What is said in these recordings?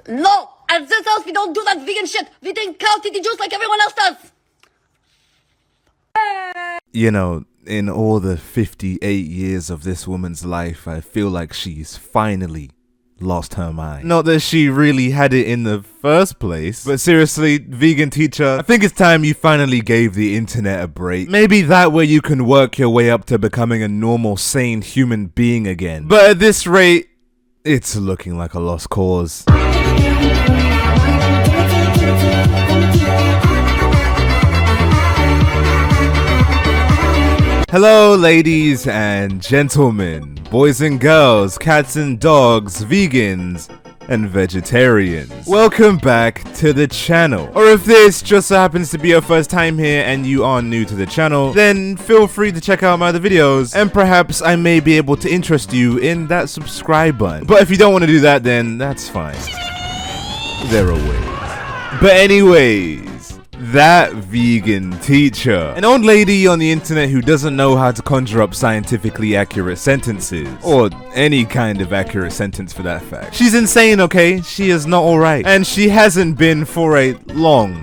No! At this house, we don't do that vegan shit! We drink cow titty juice like everyone else does! You know, in all the 58 years of this woman's life, I feel like she's finally lost her mind. Not that she really had it in the first place, but seriously, vegan teacher, I think it's time you finally gave the internet a break. Maybe that way you can work your way up to becoming a normal, sane human being again. But at this rate, it's looking like a lost cause. Hello ladies and gentlemen, boys and girls, cats and dogs, vegans and vegetarians. Welcome back to the channel. Or if this just so happens to be your first time here and you are new to the channel, then feel free to check out my other videos and perhaps I may be able to interest you in that subscribe button. But if you don't want to do that, then that's fine. There are ways. But anyways, that vegan teacher, an old lady on the internet who doesn't know how to conjure up scientifically accurate sentences, or any kind of accurate sentence for that fact. She's insane, okay? She is not alright, and she hasn't been for a long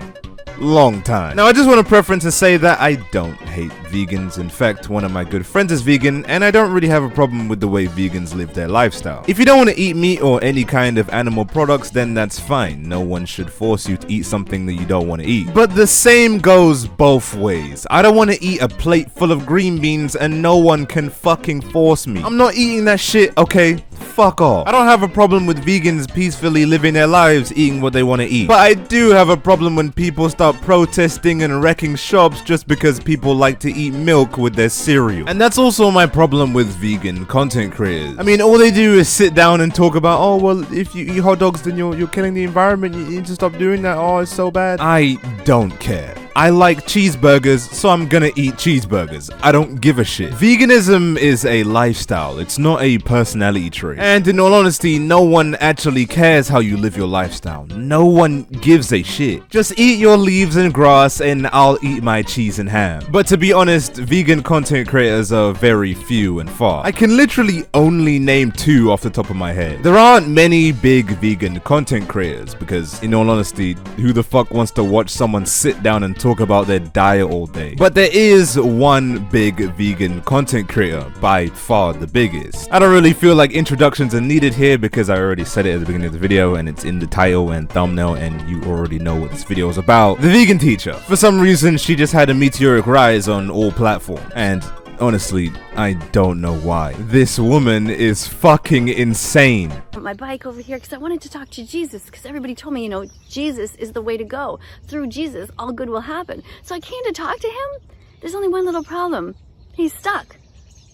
time. Now I just want to preference to say that I don't hate vegans. In fact, one of my good friends is vegan and I don't really have a problem with the way vegans live their lifestyle. If you don't want to eat meat or any kind of animal products, then that's fine. No one should force you to eat something that you don't want to eat. But the same goes both ways. I don't want to eat a plate full of green beans and no one can fucking force me. I'm not eating that shit, okay? Fuck off. I don't have a problem with vegans peacefully living their lives eating what they want to eat. But I do have a problem when people start protesting and wrecking shops just because people like to eat milk with their cereal. And that's also my problem with vegan content creators. I mean, all they do is sit down and talk about, oh, well, if you eat hot dogs, then you're killing the environment. You need to stop doing that. Oh, it's so bad. I don't care. I like cheeseburgers, so I'm gonna eat cheeseburgers. I don't give a shit. Veganism is a lifestyle, it's not a personality trait. And in all honesty, no one actually cares how you live your lifestyle. No one gives a shit. Just eat your leaves and grass and I'll eat my cheese and ham. But to be honest, vegan content creators are very few and far. I can literally only name 2 off the top of my head. There aren't many big vegan content creators because, in all honesty, who the fuck wants to watch someone sit down and talk about their diet all day? But there is one big vegan content creator, by far the biggest. I don't really feel like introductions are needed here because I already said it at the beginning of the video and it's in the title and thumbnail and you already know what this video is about. The vegan teacher. For some reason, she just had a meteoric rise on all platforms. And honestly, I don't know why. This woman is fucking insane. My bike over here because I wanted to talk to Jesus because everybody told me, you know, Jesus is the way to go. Through Jesus, all good will happen. So I came to talk to him. There's only one little problem. He's stuck.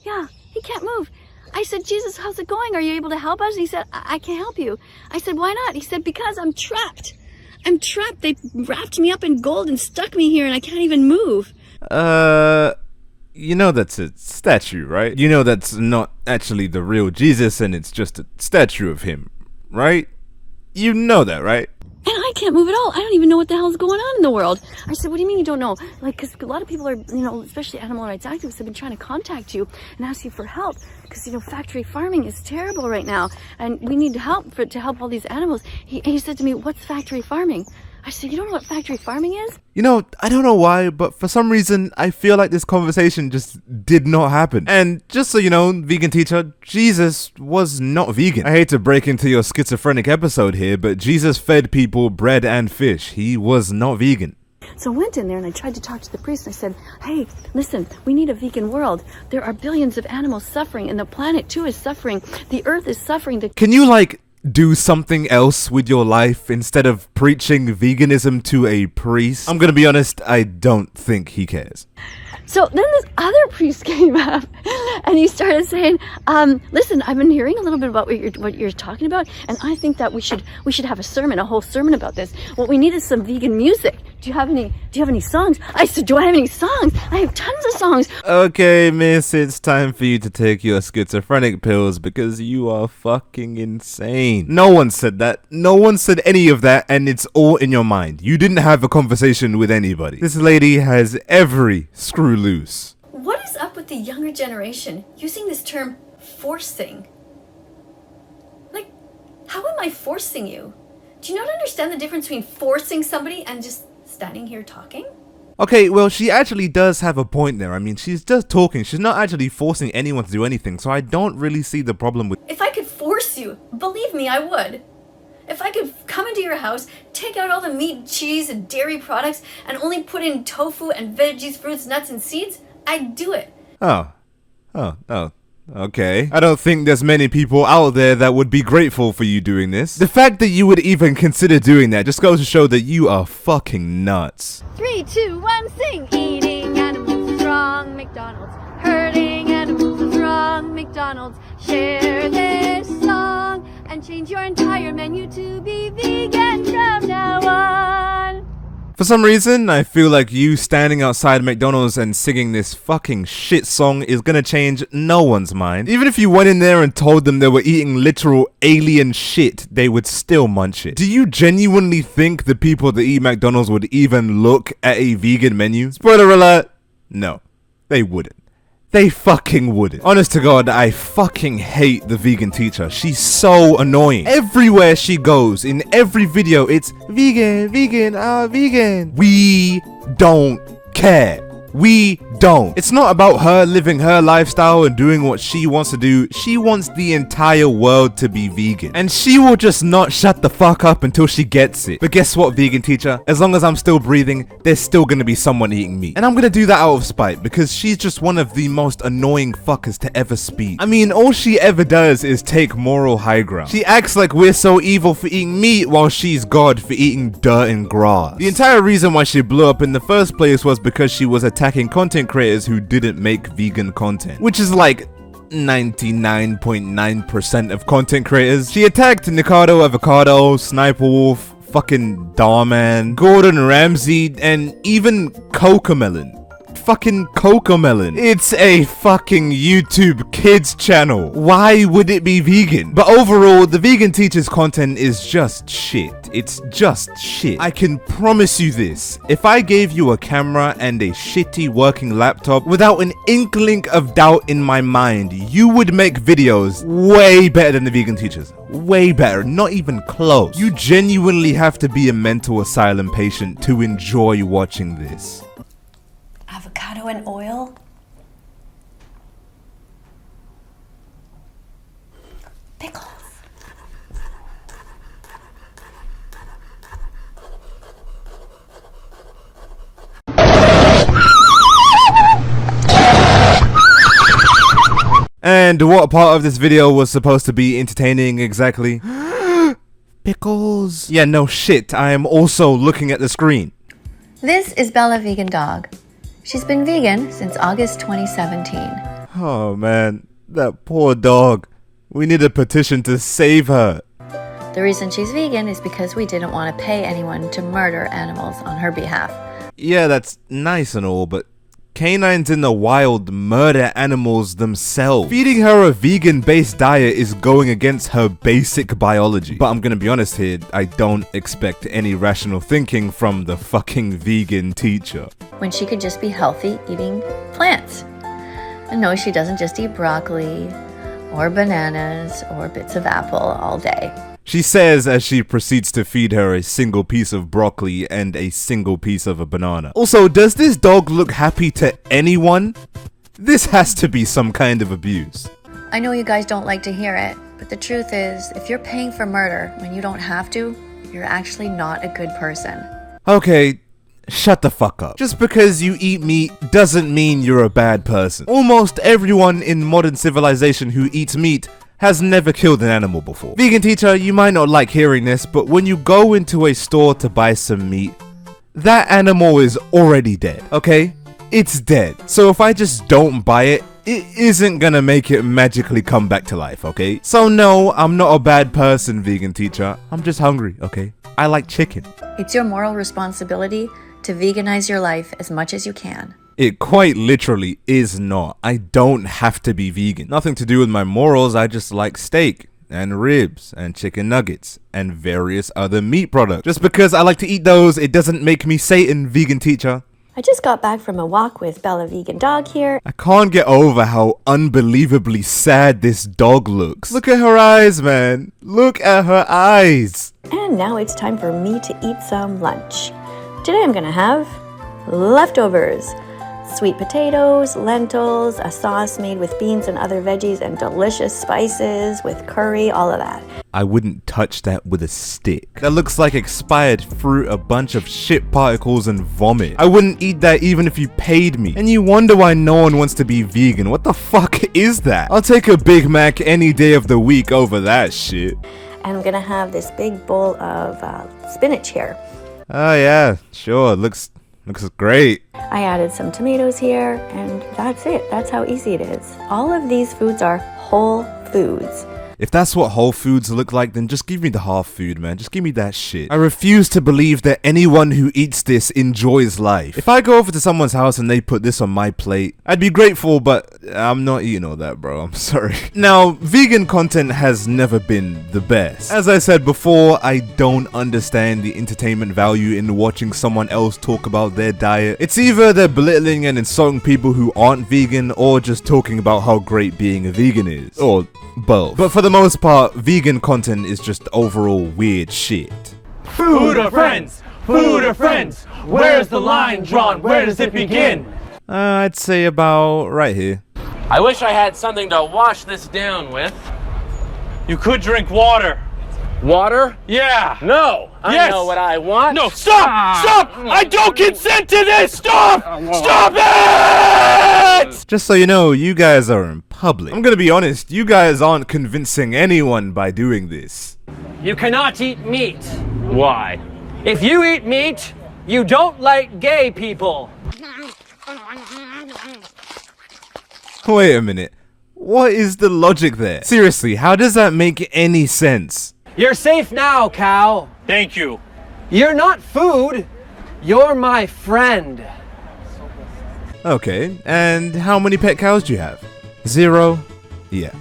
Yeah, he can't move. I said, Jesus, how's it going? Are you able to help us? He said, I can't help you. I said, why not? He said, because I'm trapped. I'm trapped. They wrapped me up in gold and stuck me here and I can't even move. You know that's a statue, right? You know that's not actually the real Jesus and it's just a statue of him, right? You know that, right? And I can't move at all. I don't even know what the hell's going on in the world. I said, what do you mean you don't know? Like, because a lot of people are, you know, especially animal rights activists have been trying to contact you and ask you for help. Because, you know, factory farming is terrible right now. And we need help to help all these animals. He said to me, what's factory farming? I said, you don't know what factory farming is? You know, I don't know why, but for some reason, I feel like this conversation just did not happen. And just so you know, vegan teacher, Jesus was not vegan. I hate to break into your schizophrenic episode here, but Jesus fed people bread and fish. He was not vegan. So I went in there and I tried to talk to the priest and I said, hey, listen, we need a vegan world. There are billions of animals suffering and the planet too is suffering. The earth is suffering. Can you, like, do something else with your life instead of preaching veganism to a priest? I'm gonna be honest, I don't think he cares. So then this other priest came up and he started saying, listen, I've been hearing a little bit about what you're talking about, and I think that we should have a whole sermon about this. What we need is some vegan music. Do you have any songs? I said, do I have any songs? I have tons of songs. Okay, miss, it's time for you to take your schizophrenic pills because you are fucking insane. No one said that. No one said any of that, and it's all in your mind. You didn't have a conversation with anybody. This lady has every screw loose. What is up with the younger generation using this term forcing? Like, how am I forcing you? Do you not understand the difference between forcing somebody and just standing here talking? Okay, well, she actually does have a point there. I mean, she's just talking. She's not actually forcing anyone to do anything, so I don't really see the problem with... If I could force you, believe me, I would. If I could come into your house, take out all the meat, cheese, and dairy products, and only put in tofu and veggies, fruits, nuts, and seeds, I'd do it. Oh. Okay. I don't think there's many people out there that would be grateful for you doing this. The fact that you would even consider doing that just goes to show that you are fucking nuts. 3, 2, 1, sing! Eating animals is wrong, McDonald's. Hurting animals is wrong, McDonald's. Share this song and change your entire menu to be vegan from now on. For some reason, I feel like you standing outside McDonald's and singing this fucking shit song is gonna change no one's mind. Even if you went in there and told them they were eating literal alien shit, they would still munch it. Do you genuinely think the people that eat McDonald's would even look at a vegan menu? Spoiler alert, no, they wouldn't. They fucking wouldn't. Honest to God, I fucking hate the vegan teacher. She's so annoying. Everywhere she goes, in every video, it's vegan, vegan, vegan. We don't care. We don't. It's not about her living her lifestyle and doing what she wants to do. She wants the entire world to be vegan. And she will just not shut the fuck up until she gets it. But guess what, vegan teacher? As long as I'm still breathing, there's still gonna be someone eating meat. And I'm gonna do that out of spite because she's just one of the most annoying fuckers to ever speak. I mean, all she ever does is take moral high ground. She acts like we're so evil for eating meat while she's God for eating dirt and grass. The entire reason why she blew up in the first place was because she was attacking content creators who didn't make vegan content, which is like 99.9% of content creators. She attacked Nikado Avocado, Sniper Wolf, fucking Darman, Gordon Ramsay, and even Cocomelon. Fucking Cocomelon. It's a fucking YouTube kids channel. Why would it be vegan? But overall, the vegan teacher's content is just shit. It's just shit. I can promise you this. If I gave you a camera and a shitty working laptop without an inkling of doubt in my mind, you would make videos way better than the vegan teachers. Way better. Not even close. You genuinely have to be a mental asylum patient to enjoy watching this. Avocado and oil? Pickles. And what part of this video was supposed to be entertaining exactly? Pickles. Yeah, no shit. I am also looking at the screen. This is Bella Vegan Dog. She's been vegan since August 2017. Oh man, that poor dog. We need a petition to save her. The reason she's vegan is because we didn't want to pay anyone to murder animals on her behalf. Yeah, that's nice and all, but canines in the wild murder animals themselves. Feeding her a vegan-based diet is going against her basic biology. But I'm gonna be honest here, I don't expect any rational thinking from the fucking vegan teacher. When she could just be healthy eating plants. And no, she doesn't just eat broccoli or bananas or bits of apple all day. She says as she proceeds to feed her a single piece of broccoli and a single piece of a banana. Also, does this dog look happy to anyone? This has to be some kind of abuse. I know you guys don't like to hear it, but the truth is, if you're paying for murder when you don't have to, you're actually not a good person. Okay, shut the fuck up. Just because you eat meat doesn't mean you're a bad person. Almost everyone in modern civilization who eats meat has never killed an animal before. Vegan teacher, you might not like hearing this, but when you go into a store to buy some meat, that animal is already dead, okay? It's dead. So if I just don't buy it, it isn't gonna make it magically come back to life, okay? So no, I'm not a bad person, vegan teacher. I'm just hungry, okay? I like chicken. It's your moral responsibility to veganize your life as much as you can. It quite literally is not. I don't have to be vegan. Nothing to do with my morals, I just like steak and ribs and chicken nuggets and various other meat products. Just because I like to eat those, it doesn't make me Satan, vegan teacher. I just got back from a walk with Bella Vegan Dog here. I can't get over how unbelievably sad this dog looks. Look at her eyes, man. Look at her eyes. And now it's time for me to eat some lunch. Today I'm gonna have leftovers. Sweet potatoes, lentils, a sauce made with beans and other veggies, and delicious spices with curry, all of that. I wouldn't touch that with a stick. That looks like expired fruit, a bunch of shit particles and vomit. I wouldn't eat that even if you paid me. And you wonder why no one wants to be vegan. What the fuck is that? I'll take a Big Mac any day of the week over that shit. And I'm gonna have this big bowl of spinach here. Oh yeah, sure, looks great. I added some tomatoes here, and that's it. That's how easy it is. All of these foods are whole foods. If that's what whole foods look like, then just give me the half food, man. Just give me that shit. I refuse to believe that anyone who eats this enjoys life. If I go over to someone's house and they put this on my plate, I'd be grateful, but I'm not eating all that, bro. I'm sorry. Now, vegan content has never been the best. As I said before, I don't understand the entertainment value in watching someone else talk about their diet. It's either they're belittling and insulting people who aren't vegan, or just talking about how great being a vegan is. Or both. But for the most part, vegan content is just overall weird shit. Food or friends? Food or friends? Where's the line drawn? Where does it begin? I'd say about right here. I wish I had something to wash this down with. You could drink water. Water? Yeah. No. I know what I want. No, stop! Stop! I don't consent to this! Stop! Stop it! Just so you know, you guys are in public. I'm gonna be honest, you guys aren't convincing anyone by doing this. You cannot eat meat. Why? If you eat meat, you don't like gay people. Wait a minute. What is the logic there? Seriously, how does that make any sense? You're safe now, cow. Thank you. You're not food. You're my friend. Okay, and how many pet cows do you have? 0? Yeah,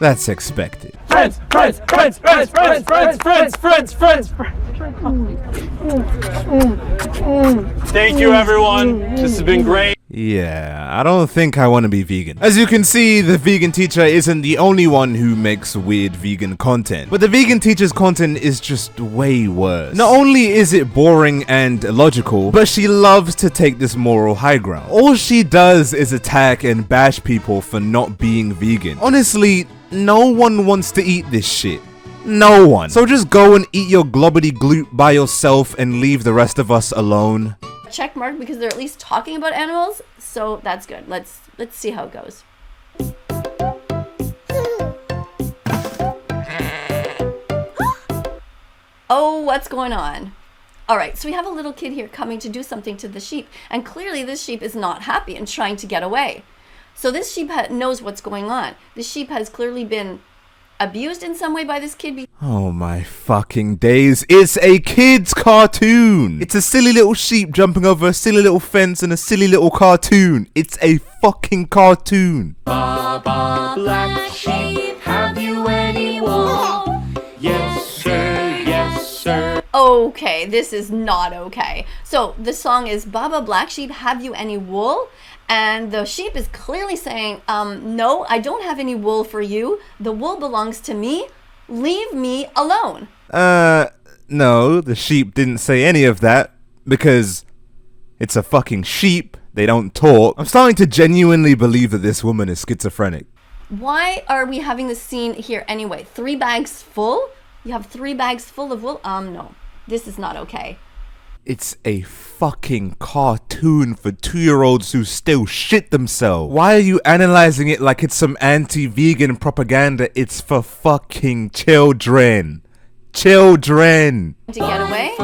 that's expected. Friends, friends, friends, friends, friends, friends, friends, friends, friends. Thank you, everyone. This has been great. Yeah, I don't think I want to be vegan. As you can see, the vegan teacher isn't the only one who makes weird vegan content. But the vegan teacher's content is just way worse. Not only is it boring and illogical, but she loves to take this moral high ground. All she does is attack and bash people for not being vegan. Honestly, no one wants to eat this shit. No one. So just go and eat your globbity gloop by yourself and leave the rest of us alone. Check mark, because they're at least talking about animals, so that's good. Let's see how it goes. Oh, what's going on? All right, so we have a little kid here coming to do something to the sheep, and clearly this sheep is not happy and trying to get away. So this sheep knows what's going on. The sheep has clearly been abused in some way by this kid. Oh my fucking days, it's a kid's cartoon! It's a silly little sheep jumping over a silly little fence in a silly little cartoon. It's a fucking cartoon. Baba Black Sheep, have you any wool? Yes sir, yes sir. Okay, this is not okay. So the song is Baba Black Sheep, have you any wool? And the sheep is clearly saying, no, I don't have any wool for you. The wool belongs to me. Leave me alone. No, the sheep didn't say any of that, because it's a fucking sheep. They don't talk. I'm starting to genuinely believe that this woman is schizophrenic. Why are we having this scene here anyway? 3 bags full? You have 3 bags full of wool? No, this is not okay. It's a fucking cartoon for 2-year-olds who still shit themselves. Why are you analyzing it like it's some anti-vegan propaganda? It's for fucking children. Children. To get away.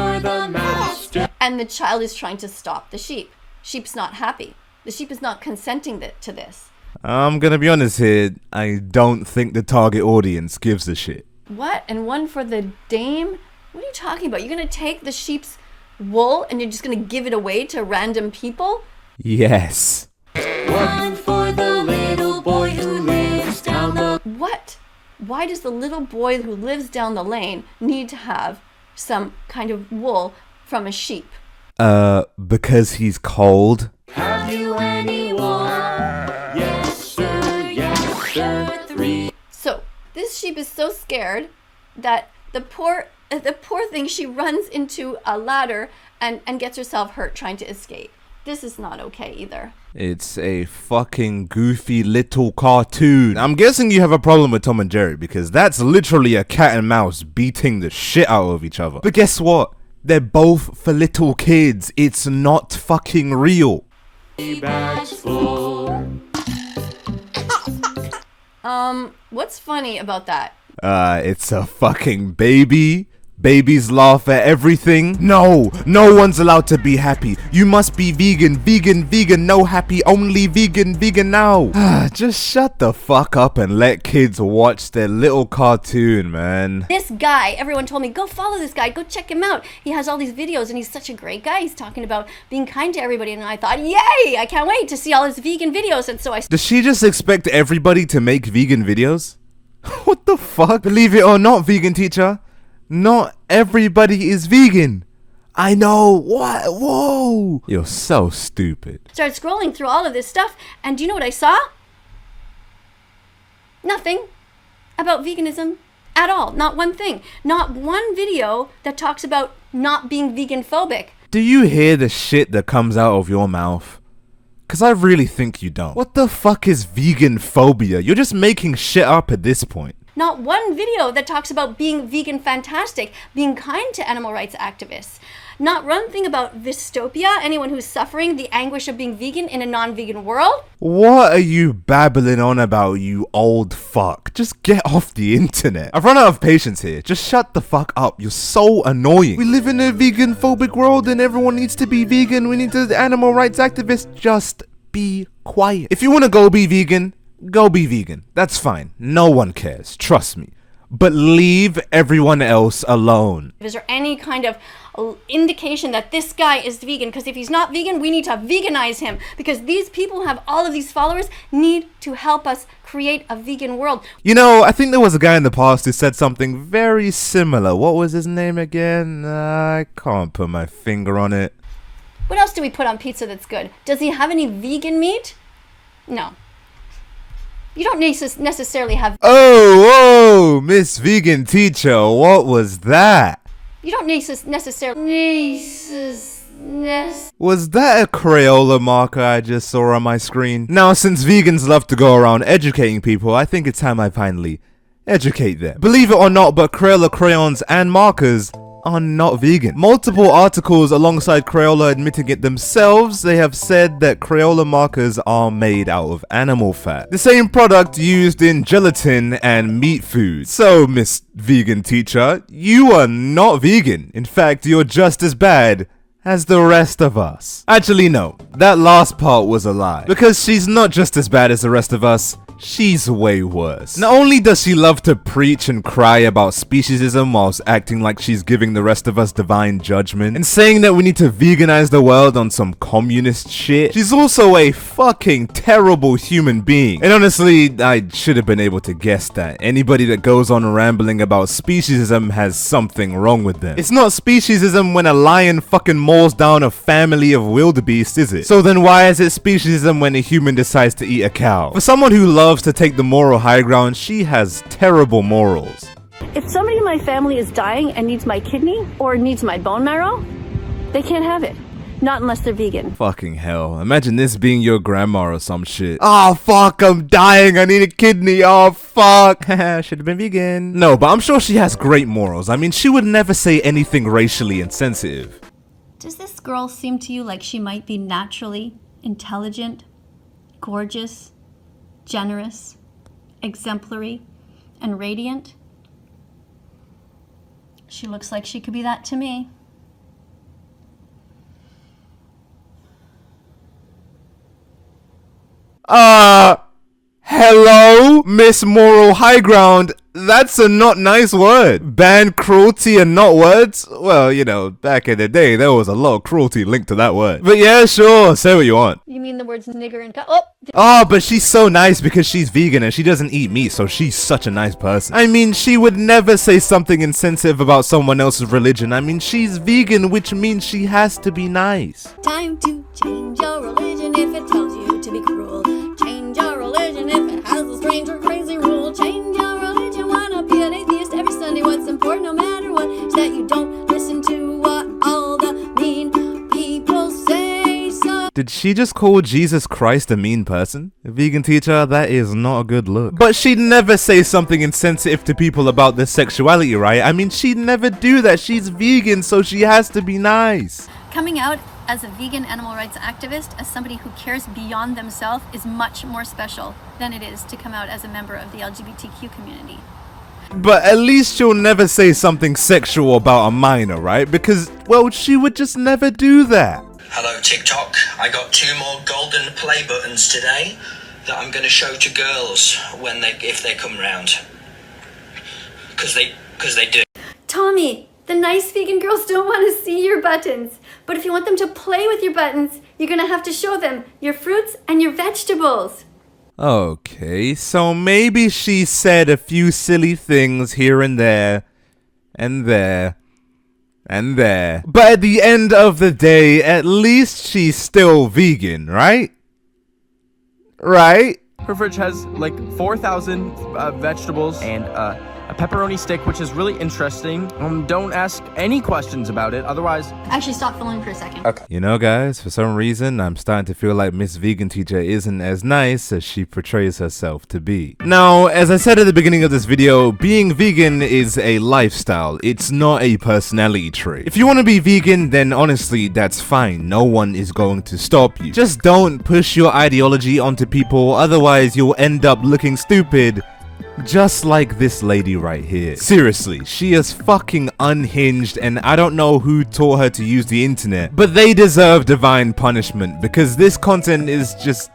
And the child is trying to stop the sheep. Sheep's not happy. The sheep is not consenting to this. I'm gonna be honest here. I don't think the target audience gives a shit. What? And one for the dame? What are you talking about? You're gonna take the sheep's wool and you're just gonna give it away to random people? Yes. One for the little boy who lives down the... What? Why does the little boy who lives down the lane need to have some kind of wool from a sheep? Because he's cold. Have you anyone? Yes, sir, 3. So this sheep is so scared that the poor thing, she runs into a ladder and gets herself hurt trying to escape. This is not okay either. It's a fucking goofy little cartoon. I'm guessing you have a problem with Tom and Jerry because that's literally a cat and mouse beating the shit out of each other. But guess what? They're both for little kids. It's not fucking real. Bags full. What's funny about that? It's a fucking baby. Babies laugh at everything. No one's allowed to be happy. You must be vegan, no happy, only vegan now. Just shut the fuck up and let kids watch their little cartoon, man. This guy, everyone told me, go follow this guy, go check him out. He has all these videos and he's such a great guy. He's talking about being kind to everybody. And I thought, yay, I can't wait to see all his vegan videos. And so I... Does she just expect everybody to make vegan videos? What the fuck? Believe it or not, vegan teacher, not everybody is vegan. I know. What? Whoa. You're so stupid. started scrolling through all of this stuff, and do you know what I saw? Nothing about veganism at all. Not one thing. Not one video that talks about not being vegan phobic. Do you hear the shit that comes out of your mouth? Cause I really think you don't. What the fuck is vegan phobia? You're just making shit up at this point. Not one video that talks about being vegan fantastic, being kind to animal rights activists. Not one thing about dystopia, anyone who's suffering the anguish of being vegan in a non-vegan world. What are you babbling on about, you old fuck? Just get off the internet. I've run out of patience here. Just shut the fuck up. You're so annoying. We live in a vegan phobic world and everyone needs to be vegan. We need the animal rights activists. Just be quiet. If you want to go be vegan, go be vegan. That's fine. No one cares. Trust me. But leave everyone else alone. Is there any kind of indication that this guy is vegan? Because if he's not vegan, we need to veganize him. Because these people who have all of these followers need to help us create a vegan world. You know, I think there was a guy in the past who said something very similar. What was his name again? I can't put my finger on it. What else do we put on pizza that's good? Does he have any vegan meat? No. You don't necessarily have... Oh, Miss Vegan Teacher, what was that? You don't necessarily... Was that a Crayola marker I just saw on my screen? Now, since vegans love to go around educating people, I think it's time I finally educate them. Believe it or not, but Crayola crayons and markers are not vegan. Multiple articles alongside Crayola admitting it themselves, they have said that Crayola markers are made out of animal fat. The same product used in gelatin and meat food. So, Miss Vegan Teacher, you are not vegan. In fact, you're just as bad as the rest of us. Actually, no. That last part was a lie. Because she's not just as bad as the rest of us, she's way worse. Not only does she love to preach and cry about speciesism whilst acting like she's giving the rest of us divine judgment and saying that we need to veganize the world on some communist shit, she's also a fucking terrible human being. And honestly, I should have been able to guess that. Anybody that goes on rambling about speciesism has something wrong with them. It's not speciesism when a lion fucking mauls down a family of wildebeest, is it? So then why is it speciesism when a human decides to eat a cow? For someone who loves to take the moral high ground, she has terrible morals. If somebody in my family is dying and needs my kidney or needs my bone marrow, they can't have it. Not unless they're vegan. Fucking hell. Imagine this being your grandma or some shit. Oh fuck, I'm dying. I need a kidney. Oh fuck. Should have been vegan. No, but I'm sure she has great morals. I mean, she would never say anything racially insensitive. Does this girl seem to you like she might be naturally intelligent, gorgeous, generous, exemplary, and radiant? She looks like she could be that to me. Hello? Miss Moral High Ground. That's a not nice word. Ban cruelty and not words? Well, you know, back in the day, there was a lot of cruelty linked to that word. But yeah, sure, say what you want. You mean the words nigger and Oh, but she's so nice because she's vegan and she doesn't eat meat, so she's such a nice person. I mean, she would never say something insensitive about someone else's religion. I mean, she's vegan, which means she has to be nice. Time to change your religion if it tells you to be cruel. Change your religion if it has a strange or crazy rule. Change your religion, wanna be an atheist every Sunday. What's important no matter what is that you don't listen to what all the mean people say. So did she just call Jesus Christ a mean person? A vegan teacher? That is not a good look. But she'd never say something insensitive to people about their sexuality, right? I mean, she'd never do that. She's vegan, so she has to be nice. coming out as a vegan animal rights activist, as somebody who cares beyond themselves, is much more special than it is to come out as a member of the LGBTQ community. But at least she'll never say something sexual about a minor, right? Because, well, she would just never do that. Hello TikTok, I got 2 more golden play buttons today that I'm going to show to girls if they come round. Because they do. Tommy, the nice vegan girls don't want to see your buttons. But if you want them to play with your buttons, you're going to have to show them your fruits and your vegetables. Okay, so maybe she said a few silly things here and there, and there, and there. But at the end of the day, at least she's still vegan, right? Right? Her fridge has like 4,000 vegetables and a pepperoni stick, which is really interesting. Don't ask any questions about it, otherwise... Actually, stop filming for a second. Okay. You know, guys, for some reason, I'm starting to feel like Miss Vegan Teacher isn't as nice as she portrays herself to be. Now, as I said at the beginning of this video, being vegan is a lifestyle. It's not a personality trait. If you want to be vegan, then honestly, that's fine. No one is going to stop you. Just don't push your ideology onto people, otherwise you'll end up looking stupid. Just like this lady right here. Seriously, she is fucking unhinged and I don't know who taught her to use the internet, but they deserve divine punishment because this content is just...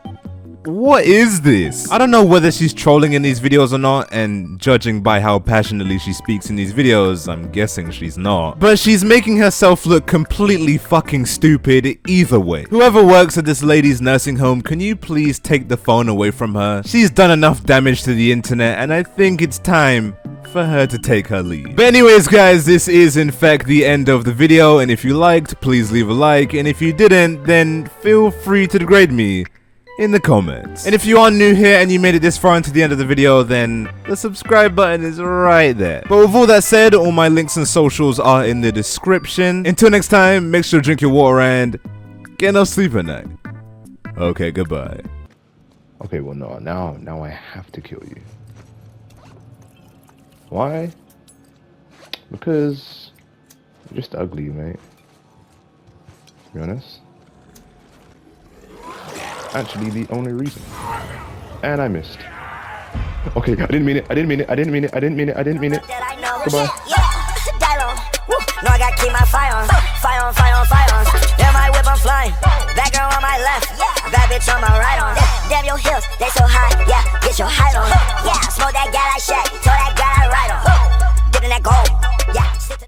What is this? I don't know whether she's trolling in these videos or not, and judging by how passionately she speaks in these videos, I'm guessing she's not. But she's making herself look completely fucking stupid either way. Whoever works at this lady's nursing home, can you please take the phone away from her? She's done enough damage to the internet, and I think it's time for her to take her leave. But anyways, guys, this is in fact the end of the video, and if you liked, please leave a like, and if you didn't, then feel free to degrade me in the comments. And if you are new here and you made it this far into the end of the video, then the subscribe button is right there. But with all that said, all my links and socials are in the description. Until next time, make sure to drink your water and get enough sleep at night. Okay, goodbye. Okay, well, no, now I have to kill you. Why? Because you're just ugly, mate. To be honest. Actually, the only reason. And I missed. Okay, I didn't mean it. I didn't mean it. I didn't mean it. I didn't mean it. I didn't mean it. Goodbye. No, I got keep my fire on. Fire on, fire on, fire on. Damn, my whip, I'm flying. That girl on my left. That bitch on my right on. Damn, your hips.